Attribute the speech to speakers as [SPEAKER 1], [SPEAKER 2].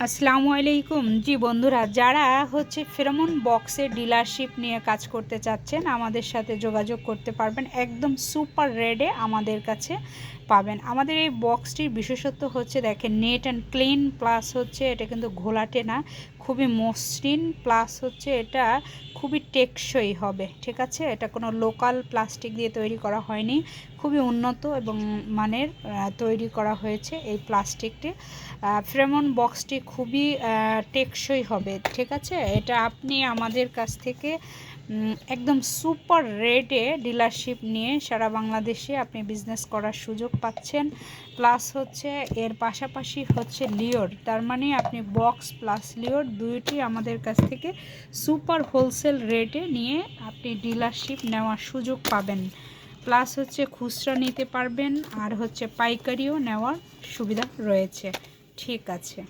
[SPEAKER 1] আসসালামু আলাইকুম। জি বন্ধুরা, যারা ফেরোমন বক্সের ডিলারশিপ নিয়ে কাজ করতে চাচ্ছেন আমাদের সাথে যোগাযোগ করতে পারবেন। একদম সুপার রেডে আমাদের কাছে পাবেন। আমাদের এই বক্সটির বিশেষত্ব দেখেন, নেট অ্যান্ড ক্লিন, প্লাস এটা কিন্তু ঘোলাটে না, খুবই মসৃণ, প্লাস এটা খুবই টেকসই হবে। ঠিক আছে, এটা কোনো লোকাল প্লাস্টিক দিয়ে তৈরি করা হয়নি, খুবই উন্নত এবং মানের তৈরি করা হয়েছে এই প্লাস্টিকটি। ফেরোমন বক্সটি খুবই টেকসই হবে। ঠিক আছে, এটা আপনি আমাদের কাছ থেকে একদম সুপার রেটে ডিলারশিপ নিয়ে সারা বাংলাদেশে আপনি বিজনেস করার সুযোগ পাচ্ছেন। প্লাস এর পাশাপাশি লিওর, তার মানে আপনি বক্স প্লাস লিওর দুইটি আমাদের কাছ থেকে সুপার হোলসেল রেটে নিয়ে আপনি ডিলারশিপ নেওয়ার সুযোগ পাবেন। প্লাস খুচরা নিতে পারবেন, আর পাইকারিও নেওয়ার সুবিধা রয়েছে। ঠিক আছে।